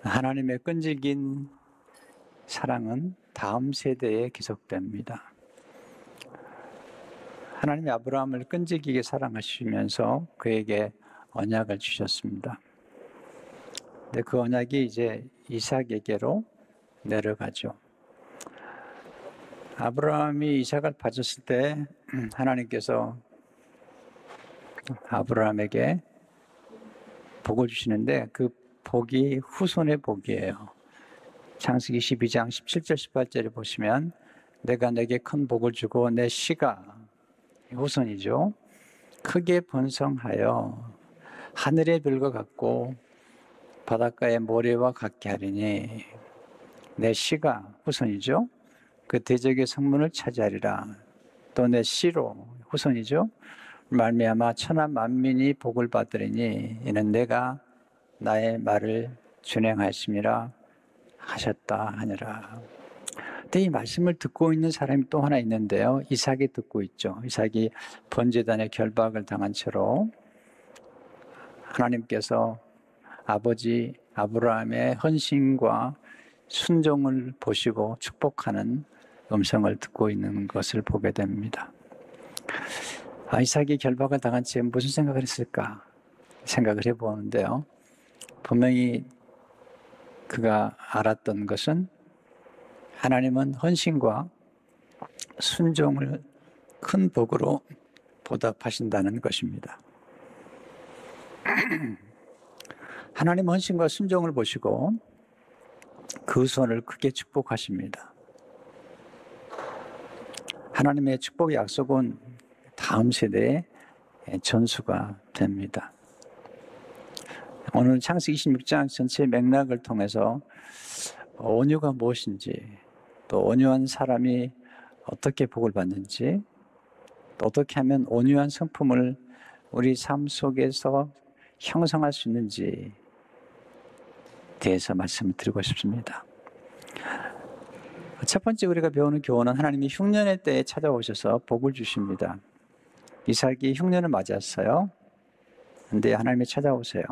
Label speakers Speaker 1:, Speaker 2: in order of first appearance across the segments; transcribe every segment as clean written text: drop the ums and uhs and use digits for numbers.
Speaker 1: 하나님의 끈질긴 사랑은 다음 세대에 계속됩니다. 하나님이 아브라함을 끈질기게 사랑하시면서 그에게 언약을 주셨습니다. 근데 그 언약이 이제 이삭에게로 내려가죠. 아브라함이 이삭을 받았을 때 하나님께서 아브라함에게 복을 주시는데 그 복이 후손의 복이에요. 창세기 12장 17절 18절에 보시면 내가 내게 큰 복을 주고 내 씨가 후손이죠. 크게 번성하여 하늘의 별과 같고 바닷가의 모래와 같게 하리니 내 씨가 후손이죠. 그 대적의 성문을 차지하리라. 또 내 씨로 후손이죠. 말미암아 천하 만민이 복을 받으리니 이는 내가 나의 말을 준행하심이라 하셨다 하니라. 근데 이 말씀을 듣고 있는 사람이 또 하나 있는데요. 이삭이 듣고 있죠. 이삭이 번제단의 결박을 당한 채로 하나님께서 아버지 아브라함의 헌신과 순종을 보시고 축복하는 음성을 듣고 있는 것을 보게 됩니다. 이삭이 결박을 당한 채 무슨 생각을 했을까 생각을 해보는데요. 분명히 그가 알았던 것은 하나님은 헌신과 순종을 큰 복으로 보답하신다는 것입니다. 하나님 헌신과 순종을 보시고 그 손을 크게 축복하십니다. 하나님의 축복의 약속은 다음 세대에 전수가 됩니다. 오늘 창세기 26장 전체 맥락을 통해서 온유가 무엇인지, 또 온유한 사람이 어떻게 복을 받는지, 또 어떻게 하면 온유한 성품을 우리 삶 속에서 형성할 수 있는지 대해서 말씀을 드리고 싶습니다. 첫 번째 우리가 배우는 교훈은 하나님이 흉년의 때에 찾아오셔서 복을 주십니다. 이삭이 흉년을 맞았어요. 그런데 하나님이 찾아오세요.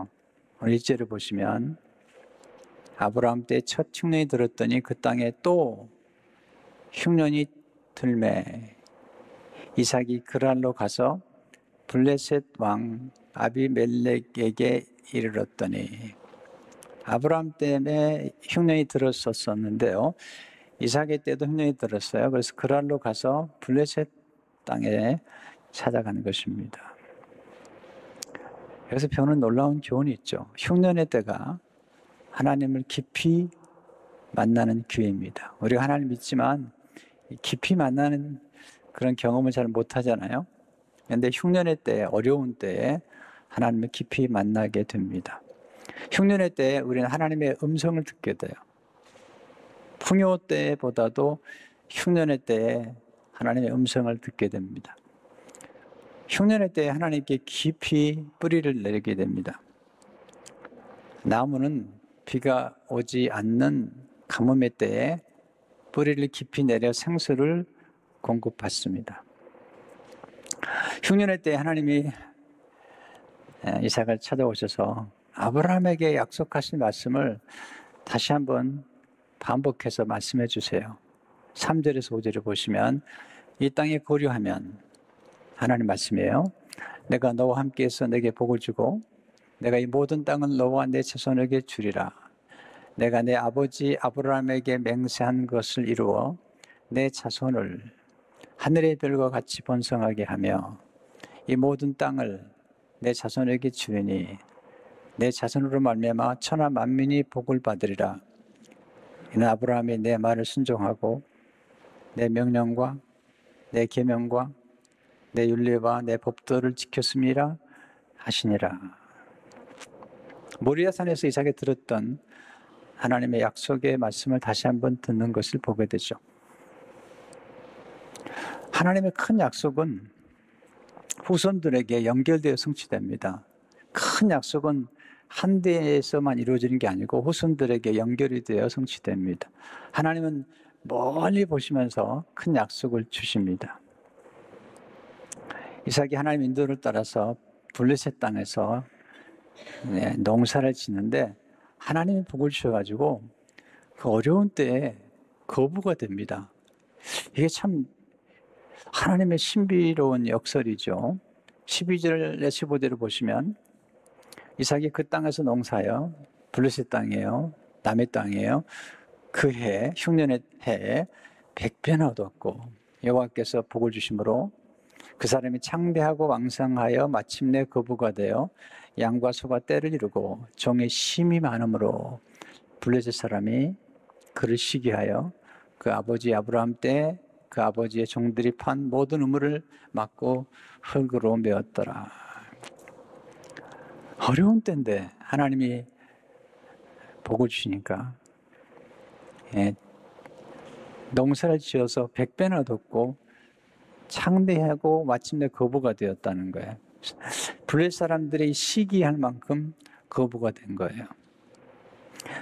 Speaker 1: 오늘 1절을 보시면 아브라함 때 첫 흉년이 들었더니 그 땅에 또 흉년이 들매 이삭이 그랄로 가서 블레셋 왕 아비멜렉에게 이르렀더니 아브라함 때문에 흉년이 들었었는데요. 이삭의 때도 흉년이 들었어요. 그래서 그랄로 가서 블레셋 땅에 찾아가는 것입니다. 여기서 배우는 놀라운 교훈이 있죠. 흉년의 때가 하나님을 깊이 만나는 기회입니다. 우리가 하나님 믿지만 깊이 만나는 그런 경험을 잘 못하잖아요. 그런데 흉년의 때, 어려운 때에 하나님을 깊이 만나게 됩니다. 흉년의 때에 우리는 하나님의 음성을 듣게 돼요. 풍요 때보다도 흉년의 때에 하나님의 음성을 듣게 됩니다. 흉년의 때에 하나님께 깊이 뿌리를 내리게 됩니다. 나무는 비가 오지 않는 가뭄의 때에 뿌리를 깊이 내려 생수를 공급받습니다. 흉년의 때에 하나님이 이삭을 찾아오셔서 아브라함에게 약속하신 말씀을 다시 한번 반복해서 말씀해 주세요. 3절에서 5절을 보시면 이 땅에 고려하면 하나님 말씀이에요. 내가 너와 함께해서 내게 복을 주고 내가 이 모든 땅을 너와 내 자손에게 주리라. 내가 내 아버지 아브라함에게 맹세한 것을 이루어 내 자손을 하늘의 별과 같이 번성하게 하며 이 모든 땅을 내 자손에게 주리니 내 자손으로 말미암아 천하 만민이 복을 받으리라. 이는 아브라함이 내 말을 순종하고 내 명령과 내 계명과 내 율례와 내 법도를 지켰음이라 하시니라. 모리아산에서 이삭이 들었던 하나님의 약속의 말씀을 다시 한번 듣는 것을 보게 되죠. 하나님의 큰 약속은 후손들에게 연결되어 성취됩니다. 큰 약속은 한 데에서만 이루어지는 게 아니고 후손들에게 연결이 되어 성취됩니다. 하나님은 멀리 보시면서 큰 약속을 주십니다. 이삭이 하나님 인도를 따라서 블레셋 땅에서 농사를 짓는데 하나님이 복을 주셔가지고 그 어려운 때에 거부가 됩니다. 이게 참 하나님의 신비로운 역설이죠. 12절에 15절을 보시면 이삭이 그 땅에서 농사하여 블레셋 땅이에요. 남의 땅이에요. 그 해, 흉년의 해에 100배나 얻었고 여호와께서 복을 주심으로 그 사람이 창대하고 왕성하여 마침내 거부가 되어 양과 소가 떼를 이루고 종의 심이 많으므로 블레셋 사람이 그를 시기하여 그 아버지 아브라함 때 그 아버지의 종들이 판 모든 우물을 막고 흙으로 메었더라. 어려운 때인데 하나님이 복을 주시니까 농사를 지어서 100배나 얻었고 창대하고 마침내 거부가 되었다는 거예요. 블레셋 사람들이 시기할 만큼 거부가 된 거예요.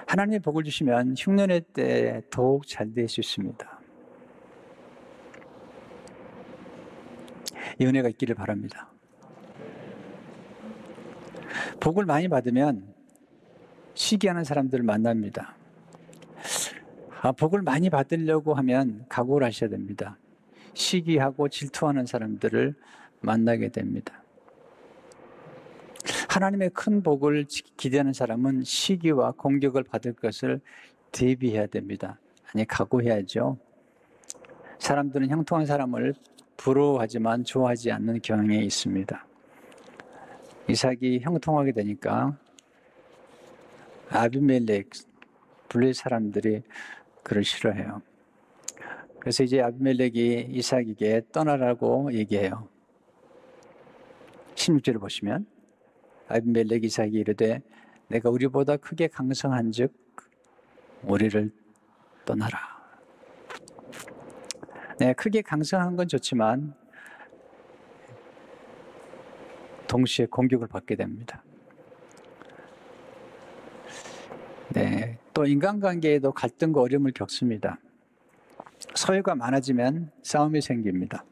Speaker 1: 하나님의 복을 주시면 흉년의 때에 더욱 잘 될 수 있습니다. 이 은혜가 있기를 바랍니다. 복을 많이 받으면 시기하는 사람들을 만납니다. 복을 많이 받으려고 하면 각오를 하셔야 됩니다. 시기하고 질투하는 사람들을 만나게 됩니다. 하나님의 큰 복을 기대하는 사람은 시기와 공격을 받을 것을 대비해야 됩니다. 아니, 각오해야죠. 사람들은 형통한 사람을 부러워하지만 좋아하지 않는 경향이 있습니다. 이삭이 형통하게 되니까 아비멜렉, 블레셋 사람들이 그를 싫어해요. 그래서 이제 아비멜렉이 이삭에게 떠나라고 얘기해요. 16절을 보시면 아비멜렉 이삭이 이르되 내가 우리보다 크게 강성한 즉 우리를 떠나라. 네, 크게 강성한 건 좋지만 동시에 공격을 받게 됩니다. 네, 또 인간관계에도 갈등과 어려움을 겪습니다. 소유가 많아지면 싸움이 생깁니다.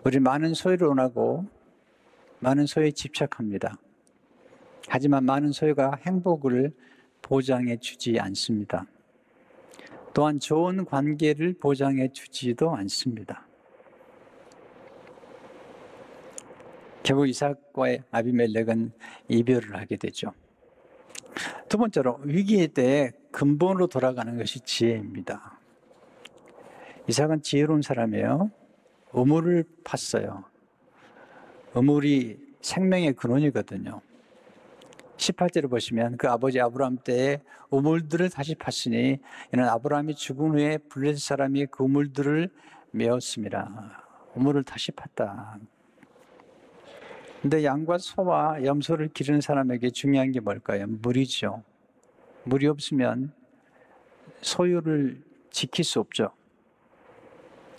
Speaker 1: 우리 많은 소유를 원하고 많은 소유에 집착합니다. 하지만 많은 소유가 행복을 보장해 주지 않습니다. 또한 좋은 관계를 보장해 주지도 않습니다. 결국 이삭과의 아비멜렉은 이별을 하게 되죠. 두 번째로 위기의 때에 근본으로 돌아가는 것이 지혜입니다. 이삭은 지혜로운 사람이에요. 우물을 팠어요. 우물이 생명의 근원이거든요. 18절을 보시면 그 아버지 아브라함 때에 우물들을 다시 팠으니 이는 아브라함이 죽은 후에 블레셋 사람이 그 우물들을 메었습니다. 우물을 다시 팠다. 근데 양과 소와 염소를 기르는 사람에게 중요한 게 뭘까요? 물이죠. 물이 없으면 소유를 지킬 수 없죠.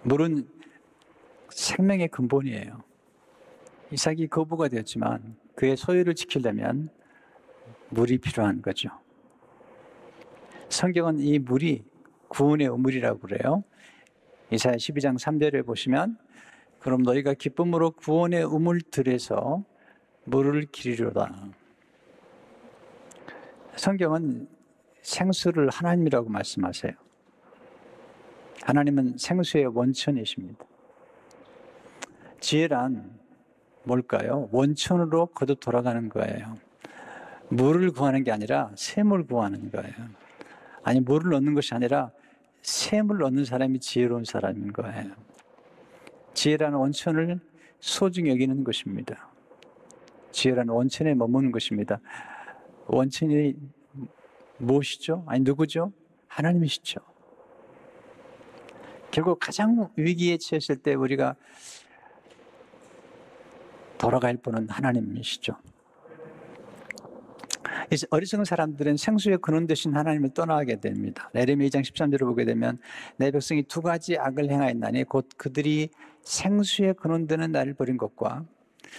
Speaker 1: 물은 생명의 근본이에요. 이삭이 거부가 되었지만 그의 소유를 지키려면 물이 필요한 거죠. 성경은 이 물이 구원의 우물이라고 그래요. 이사야 12장 3절에 보시면 그럼 너희가 기쁨으로 구원의 우물들에서 물을 기르리로다. 성경은 생수를 하나님이라고 말씀하세요. 하나님은 생수의 원천이십니다. 지혜란 뭘까요? 원천으로 거듭 돌아가는 거예요. 물을 구하는 게 아니라 샘을 구하는 거예요. 아니, 물을 얻는 것이 아니라 샘을 얻는 사람이 지혜로운 사람인 거예요. 지혜라는 원천을 소중히 여기는 것입니다. 지혜라는 원천에 머무는 것입니다. 원천이 무엇이죠? 아니, 누구죠? 하나님이시죠. 결국 가장 위기에 처했을 때 우리가 돌아갈 분은 하나님이시죠. 어리석은 사람들은 생수의 근원 되신 하나님을 떠나게 됩니다. 예레미야 2장 13절을 보게 되면 내 백성이 두 가지 악을 행하였나니 곧 그들이 생수의 근원 되는 나를 버린 것과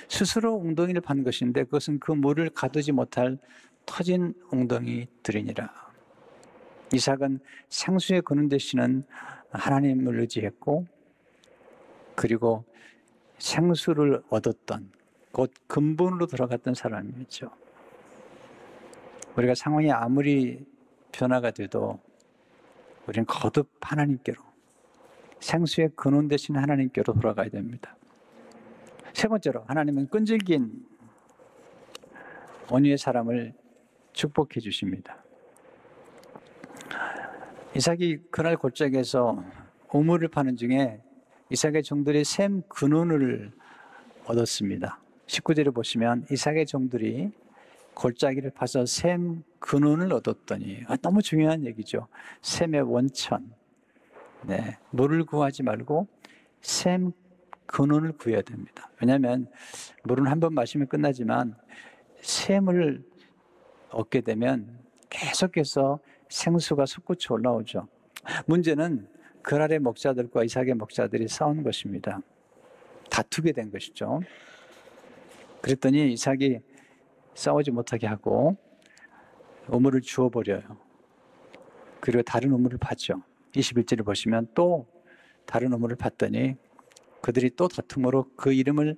Speaker 1: 스스로 웅덩이를 판 것인데 그것은 그 물을 가두지 못할 터진 웅덩이들이니라. 이삭은 생수의 근원 되시는 하나님을 의지했고 그리고 생수를 얻었던 곧 근본으로 돌아갔던 사람이죠. 우리가 상황이 아무리 변화가 돼도 우리는 거듭 하나님께로, 생수의 근원 되신 하나님께로 돌아가야 됩니다. 세 번째로, 하나님은 끈질긴 온유의 사람을 축복해 주십니다. 이삭이 그날 골짜기에서 우물을 파는 중에 이삭의 종들이 샘 근원을 얻었습니다. 19절을 보시면 이삭의 종들이 골짜기를 파서 샘 근원을 얻었더니, 너무 중요한 얘기죠. 샘의 원천. 네, 물을 구하지 말고 샘 근원을 구해야 됩니다. 왜냐하면 물은 한 번 마시면 끝나지만 샘을 얻게 되면 계속해서 생수가 솟구쳐 올라오죠. 문제는 그랄의 목자들과 이삭의 목자들이 싸운 것입니다. 다투게 된 것이죠. 그랬더니 이삭이 싸우지 못하게 하고 우물을 주워버려요. 그리고 다른 우물을 파죠. 21절을 보시면 또 다른 우물을 팠더니 그들이 또 다툼으로 그 이름을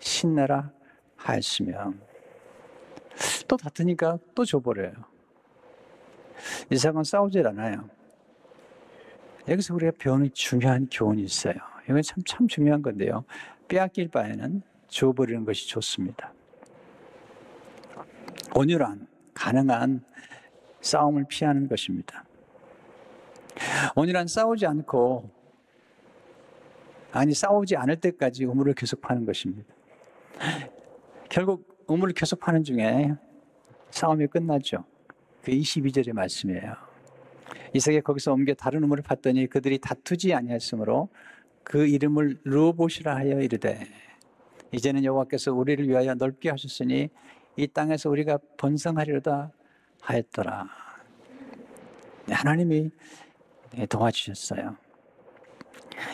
Speaker 1: 신나라 하였으며, 또 다투니까 또 줘버려요. 이삭은 싸우질 않아요. 여기서 우리가 배우는 중요한 교훈이 있어요. 이건 참 중요한 건데요. 빼앗길 바에는 줘버리는 것이 좋습니다. 온유란 가능한 싸움을 피하는 것입니다. 온유란 싸우지 않을 때까지 우물을 계속 파는 것입니다. 결국 우물을 계속 파는 중에 싸움이 끝나죠. 그 22절의 말씀이에요. 이삭이 거기서 옮겨 다른 우물을 팠더니 그들이 다투지 아니하였으므로 그 이름을 르호봇이라 하여 이르되, 이제는 여호와께서 우리를 위하여 넓게 하셨으니 이 땅에서 우리가 번성하리로다 하였더라. 하나님이 도와주셨어요.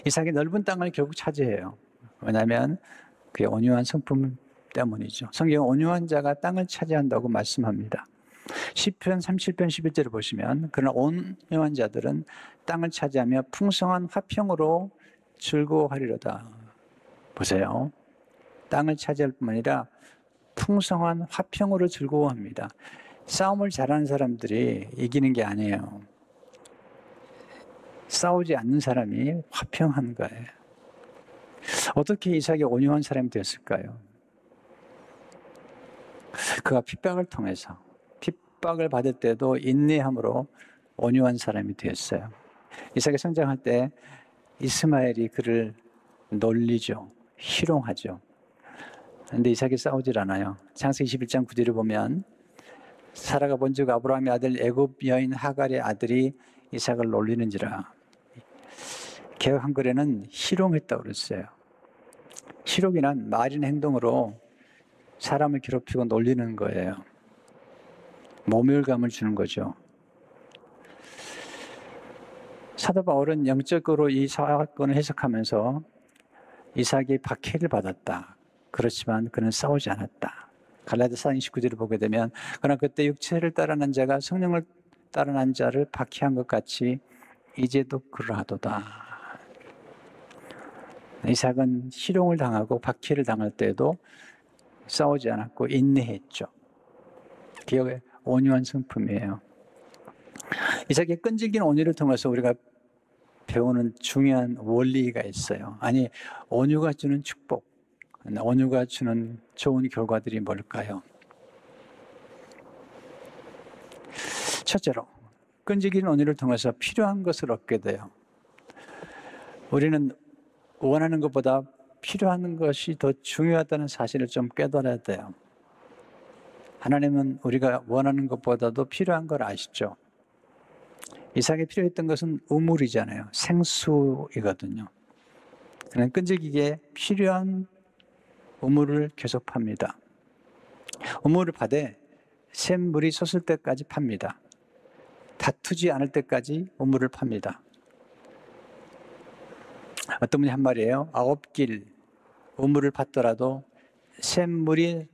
Speaker 1: 이삭이 넓은 땅을 결국 차지해요. 왜냐하면 그의 온유한 성품 때문이죠. 성경은 온유한 자가 땅을 차지한다고 말씀합니다. 시편 37편 11절을 보시면, 그러나 온유한 자들은 땅을 차지하며 풍성한 화평으로 즐거워하리로다. 보세요. 땅을 차지할 뿐만 아니라 풍성한 화평으로 즐거워합니다. 싸움을 잘하는 사람들이 이기는 게 아니에요. 싸우지 않는 사람이 화평한 거예요. 어떻게 이삭이 온유한 사람이 됐을까요? 그가 핍박을 통해서, 핍박을 받을 때도 인내함으로 온유한 사람이 되었어요. 이삭이 성장할 때 이스마엘이 그를 놀리죠. 희롱하죠. 그런데 이삭이 싸우질 않아요. 창세기 21장 9절을 보면, 사라가 본즉 아브라함의 아들 애굽 여인 하갈의 아들이 이삭을 놀리는지라. 개역 한글에는 희롱했다고 그랬어요. 희롱이란 말인 행동으로 사람을 괴롭히고 놀리는 거예요. 모멸감을 주는 거죠. 사도 바울은 영적으로 이 사건을 해석하면서 이삭이 박해를 받았다. 그렇지만 그는 싸우지 않았다. 갈라디아서 29절을 보게 되면, 그러나 그때 육체를 따르는 자가 성령을 따르는 자를 박해한 것 같이 이제도 그러하도다. 이삭은 희롱을 당하고 박해를 당할 때도 싸우지 않았고 인내했죠. 그의 온유한 성품이에요. 이삭의 끈질긴 온유를 통해서 우리가 배우는 중요한 원리가 있어요. 아니, 온유가 주는 축복, 온유가 주는 좋은 결과들이 뭘까요? 첫째로, 끈질긴 온유를 통해서 필요한 것을 얻게 돼요. 우리는 원하는 것보다 필요한 것이 더 중요하다는 사실을 좀 깨달아야 돼요. 하나님은 우리가 원하는 것보다도 필요한 걸 아시죠? 이삭이 필요했던 것은 우물이잖아요. 생수이거든요. 그는 끈질기게 필요한 우물을 계속 팝니다. 우물을 파되 샘물이 솟을 때까지 팝니다. 다투지 않을 때까지 우물을 팝니다. 어떤 분이 한 말이에요. 9길 우물을 팠더라도 샘물이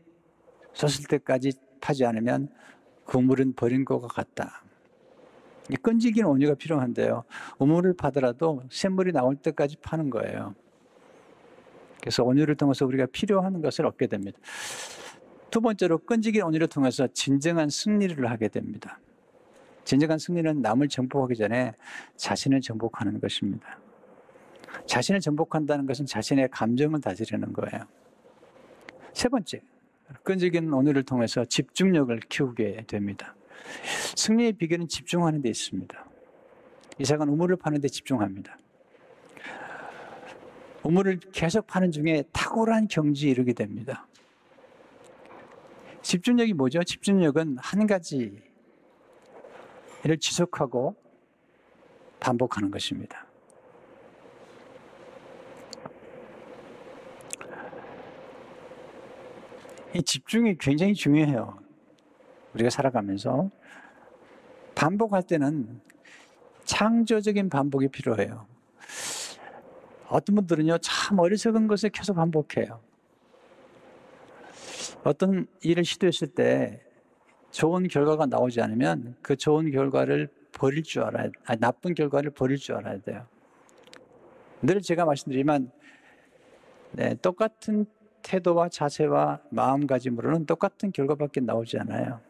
Speaker 1: 솟을 때까지 파지 않으면 그 우물은 버린 것과 같다. 끈질긴 온유가 필요한데요. 우물을 파더라도 샘물이 나올 때까지 파는 거예요. 그래서 온유를 통해서 우리가 필요한 것을 얻게 됩니다. 두 번째로 끈질긴 온유를 통해서 진정한 승리를 하게 됩니다. 진정한 승리는 남을 정복하기 전에 자신을 정복하는 것입니다. 자신을 정복한다는 것은 자신의 감정을 다스리는 거예요. 세 번째, 끈질긴 온유를 통해서 집중력을 키우게 됩니다. 승리의 비결은 집중하는 데 있습니다. 이삭은 우물을 파는 데 집중합니다. 우물을 계속 파는 중에 탁월한 경지에 이르게 됩니다. 집중력이 뭐죠? 집중력은 한 가지를 지속하고 반복하는 것입니다. 이 집중이 굉장히 중요해요. 우리가 살아가면서 반복할 때는 창조적인 반복이 필요해요. 어떤 분들은요, 참 어리석은 것을 계속 반복해요. 어떤 일을 시도했을 때 좋은 결과가 나오지 않으면 그 좋은 결과를 버릴 줄 알아야, 나쁜 결과를 버릴 줄 알아야 돼요. 늘 제가 말씀드리지만, 똑같은 태도와 자세와 마음가짐으로는 똑같은 결과밖에 나오지 않아요.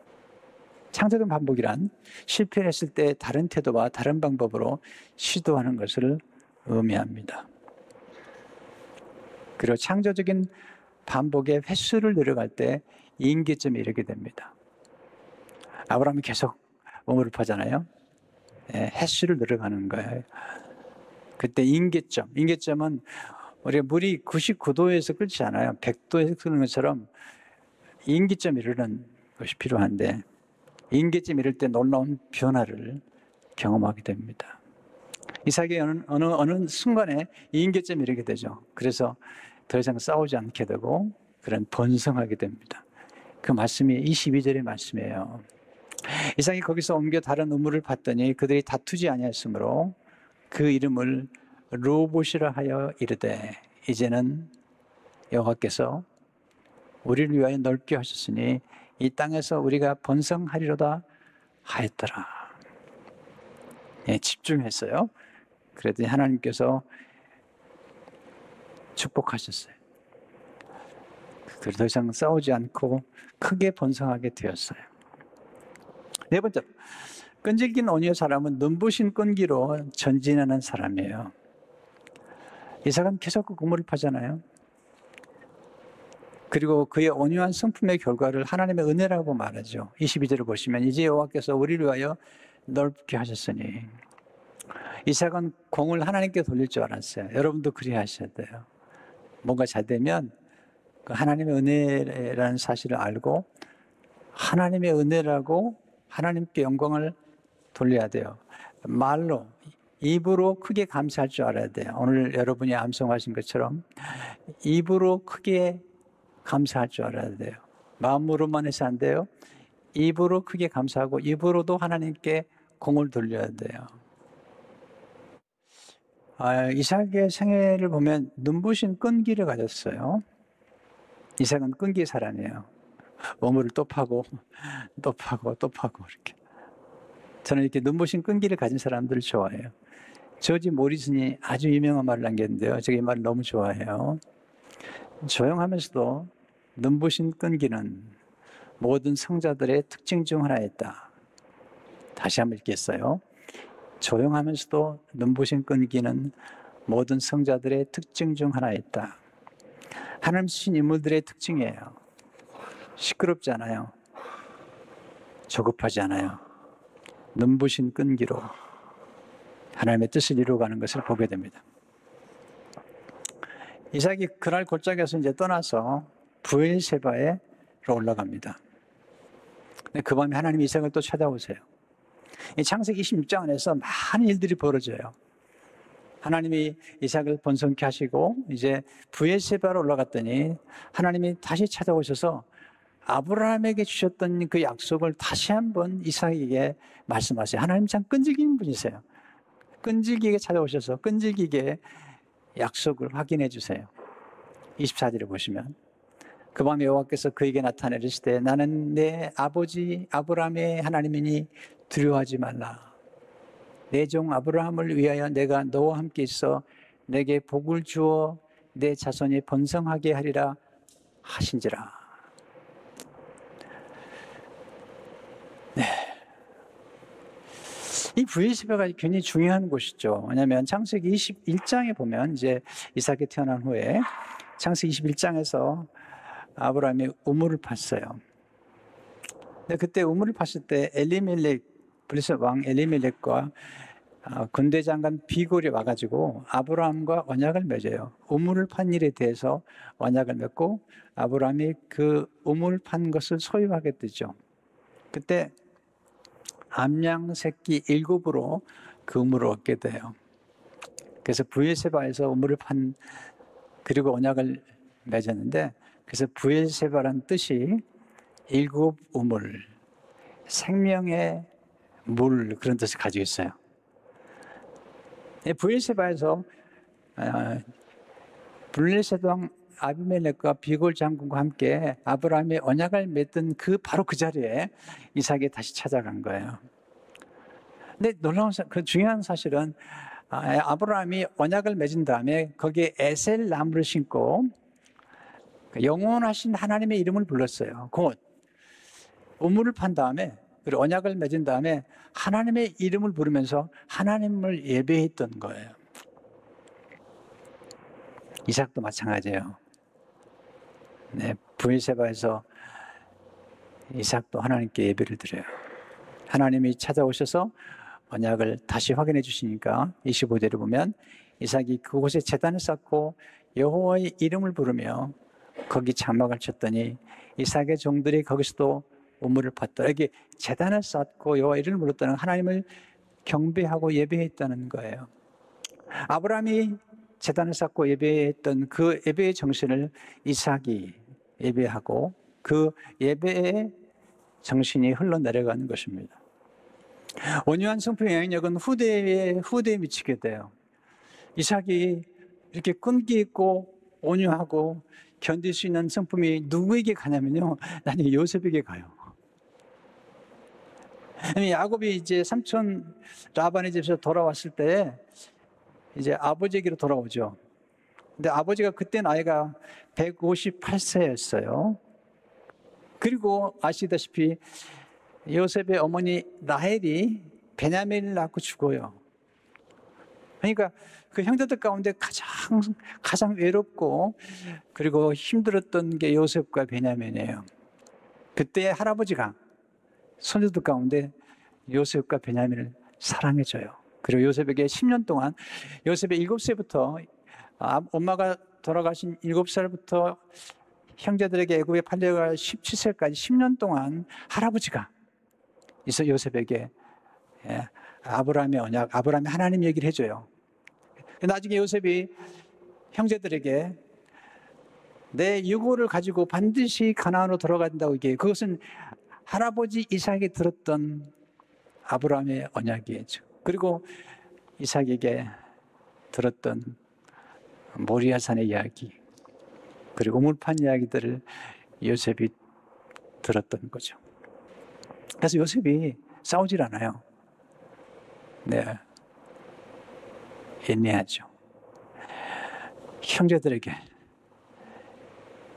Speaker 1: 창조적 반복이란 실패했을 때 다른 태도와 다른 방법으로 시도하는 것을 의미합니다. 그리고 창조적인 반복의 횟수를 늘어갈 때 임계점에 이르게 됩니다. 아브라함이 계속 우물을 파잖아요. 횟수를 늘어가는 거예요. 그때 임계점은 우리가 물이 99도에서 끓지 않아요. 100도에서 끓는 것처럼 임계점에 이르는 것이 필요한데 임계점에 이를 때 놀라운 변화를 경험하게 됩니다. 이삭이 어느 순간에 임계점에 이르게 되죠. 그래서 더 이상 싸우지 않게 되고 그런 번성하게 됩니다. 그 말씀이 22절의 말씀이에요. 이삭이 거기서 옮겨 다른 우물을 봤더니 그들이 다투지 아니하였으므로 그 이름을 르호봇이라 하여 이르되 이제는 여호와께서 우리를 위하여 넓게 하셨으니 이 땅에서 우리가 번성하리로다 하였더라. 집중했어요. 그랬더니 하나님께서 축복하셨어요. 그래서 더 이상 싸우지 않고 크게 번성하게 되었어요. 네 번째로, 끈질긴 온유의 사람은 눈부신 끈기로 전진하는 사람이에요. 이삭은 계속 그 우물을 파잖아요. 그리고 그의 온유한 성품의 결과를 하나님의 은혜라고 말하죠. 22절을 보시면 이제 여호와께서 우리를 위하여 넓게 하셨으니, 이삭은 공을 하나님께 돌릴 줄 알았어요. 여러분도 그래야 하셔야 돼요. 뭔가 잘 되면 그 하나님의 은혜라는 사실을 알고 하나님의 은혜라고 하나님께 영광을 돌려야 돼요. 말로, 입으로 크게 감사할 줄 알아야 돼요. 오늘 여러분이 암송하신 것처럼 입으로 크게 감사할 줄 알아야 돼요. 마음으로만 해서 안 돼요. 입으로 크게 감사하고 입으로도 하나님께 공을 돌려야 돼요. 이삭의 생애를 보면 눈부신 끈기를 가졌어요. 이삭은 끈기 사람이에요. 우물을 또 파고 또 파고 또 파고 이렇게. 저는 이렇게 눈부신 끈기를 가진 사람들을 좋아해요. 저지 모리슨이 아주 유명한 말을 남겼는데요. 제가 이 말을 너무 좋아해요. 조용하면서도 눈부신 끈기는 모든 성자들의 특징 중 하나였다. 다시 한번 읽겠어요. 조용하면서도 눈부신 끈기는 모든 성자들의 특징 중 하나였다. 하나님 주신 인물들의 특징이에요. 시끄럽지 않아요. 조급하지 않아요. 눈부신 끈기로 하나님의 뜻을 이루어가는 것을 보게 됩니다. 이삭이 그날 골짜기에서 이제 떠나서 브엘세바에 올라갑니다. 그 밤에 하나님이 이삭을 또 찾아오세요. 이 창세기 26장 안에서 많은 일들이 벌어져요. 하나님이 이삭을 번성케 하시고 이제 브엘세바로 올라갔더니 하나님이 다시 찾아오셔서 아브라함에게 주셨던 그 약속을 다시 한번 이삭에게 말씀하세요. 하나님 참 끈질긴 분이세요. 끈질기게 찾아오셔서 끈질기게 약속을 확인해 주세요. 24절에 보시면 그 밤에 여호와께서 그에게 나타내 이르시되 나는 내 아버지 아브라함의 하나님이니 두려워하지 말라. 내 종 아브라함을 위하여 내가 너와 함께 있어 내게 복을 주어 내 자손이 번성하게 하리라 하신지라. 이 브엘세바가 굉장히 중요한 곳이죠. 왜냐하면 창세기 21장에 보면 이제 이삭이 태어난 후에 창세기 21장에서 아브라함이 우물을 팠어요. 근데 그때 우물을 팠을 때 블레셋 왕 엘리멜렉과 군대 장관 비골이 와가지고 아브라함과 언약을 맺어요. 우물을 판 일에 대해서 언약을 맺고 아브라함이 그 우물을 판 것을 소유하게 되죠. 그때 암양 새끼 7으로 그 우물을 얻게 돼요. 그래서 브엘세바에서 우물을 판 그리고 언약을 맺었는데, 그래서 브엘세바란 뜻이 7 우물, 생명의 물, 그런 뜻을 가지고 있어요. 브엘세바에서 블레셋 왕 아비멜렉과 비골 장군과 함께 아브라함이 언약을 맺던 바로 그 자리에 이삭이 다시 찾아간 거예요. 근데 놀라운 그 중요한 사실은 아브라함이 언약을 맺은 다음에 거기에 에셀 나무를 심고 영원하신 하나님의 이름을 불렀어요. 곧 우물을 판 다음에, 그리고 언약을 맺은 다음에 하나님의 이름을 부르면서 하나님을 예배했던 거예요. 이삭도 마찬가지예요. 네, 브엘세바에서 이삭도 하나님께 예배를 드려요. 하나님이 찾아오셔서 언약을 다시 확인해 주시니까 25절을 보면 이삭이 그곳에 제단을 쌓고 여호와의 이름을 부르며 거기 장막을 쳤더니 이삭의 종들이 거기서도 우물을 팠다. 여기 제단을 쌓고 여호와의 이름을 불렀다는 하나님을 경배하고 예배했다는 거예요. 아브라함이 제단을 쌓고 예배했던 그 예배의 정신을 이삭이 예배하고 그 예배의 정신이 흘러내려가는 것입니다. 온유한 성품의 영향력은 후대에 미치게 돼요. 이삭이 이렇게 끈기 있고 온유하고 견딜 수 있는 성품이 누구에게 가냐면요, 나중에 요셉에게 가요. 야곱이 이제 삼촌 라반의 집에서 돌아왔을 때 이제 아버지에게로 돌아오죠. 근데 아버지가 그때 나이가 158세였어요. 그리고 아시다시피 요셉의 어머니 라헬이 베냐민을 낳고 죽어요. 그러니까 그 형제들 가운데 가장 외롭고 그리고 힘들었던 게 요셉과 베냐민이에요. 그때 할아버지가 손주들 가운데 요셉과 베냐민을 사랑해줘요. 그리고 요셉에게 10년 동안, 요셉의 7세부터 엄마가 돌아가신 7살부터 형제들에게 애굽에 팔려갈 17세까지 10년 동안 할아버지가 있어 요셉에게 아브라함의 언약, 아브라함의 하나님 얘기를 해줘요. 나중에 요셉이 형제들에게 내 유고를 가지고 반드시 가나안으로 돌아간다고 얘기해요. 그것은 할아버지 이삭이 들었던 아브라함의 언약이죠. 그리고 이삭에게 들었던 모리아산의 이야기, 그리고 우물판 이야기들을 요셉이 들었던 거죠. 그래서 요셉이 싸우질 않아요. 네, 인내하죠. 형제들에게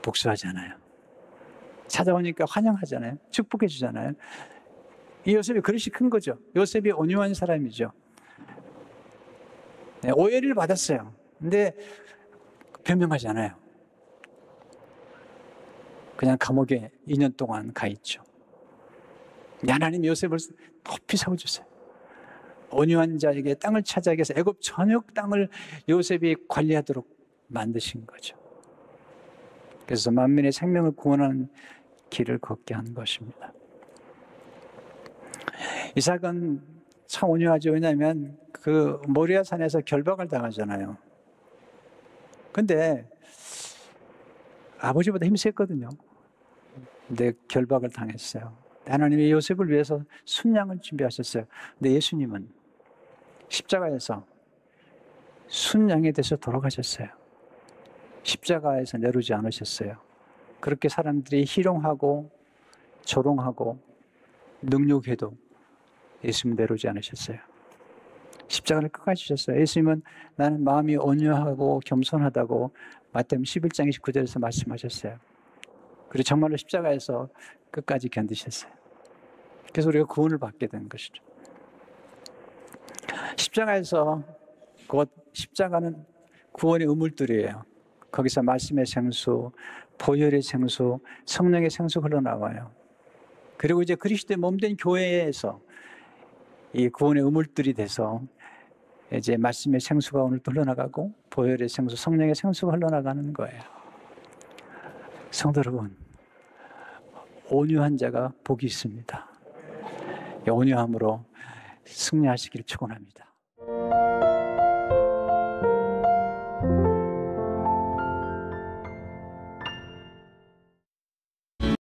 Speaker 1: 복수하잖아요. 찾아오니까 환영하잖아요. 축복해 주잖아요. 이 요셉이 그릇이 큰 거죠. 요셉이 온유한 사람이죠. 네, 오해를 받았어요. 근데 변명하지 않아요. 그냥 감옥에 2년 동안 가 있죠. 하나님이 요셉을 높이 세워주세요. 온유한 자에게 땅을 차지하게 해서 애굽 전역 땅을 요셉이 관리하도록 만드신 거죠. 그래서 만민의 생명을 구원하는 길을 걷게 한 것입니다. 이삭은 참 온유하죠. 왜냐하면 그 모리아산에서 결박을 당하잖아요. 근데 아버지보다 힘이 셌거든요. 근데 결박을 당했어요. 하나님이 요셉을 위해서 순양을 준비하셨어요. 근데 예수님은 십자가에서 순양에 대해서 돌아가셨어요. 십자가에서 내려오지 않으셨어요. 그렇게 사람들이 희롱하고 조롱하고 능욕해도 예수님 내려오지 않으셨어요. 십자가를 끝까지 지셨어요. 예수님은 나는 마음이 온유하고 겸손하다고 마태복음 11장 29절에서 말씀하셨어요. 그리고 정말로 십자가에서 끝까지 견디셨어요. 그래서 우리가 구원을 받게 된 것이죠. 십자가에서 곧 십자가는 구원의 우물들이에요. 거기서 말씀의 생수, 보혈의 생수, 성령의 생수 흘러나와요. 그리고 이제 그리스도의 몸된 교회에서 이 구원의 우물들이 돼서 이제 말씀의 생수가 오늘 흘러나가고 보혈의 생수, 성령의 생수가 흘러나가는 거예요. 성도 여러분, 온유한 자가 복이 있습니다. 온유함으로 승리하시기를 축원합니다.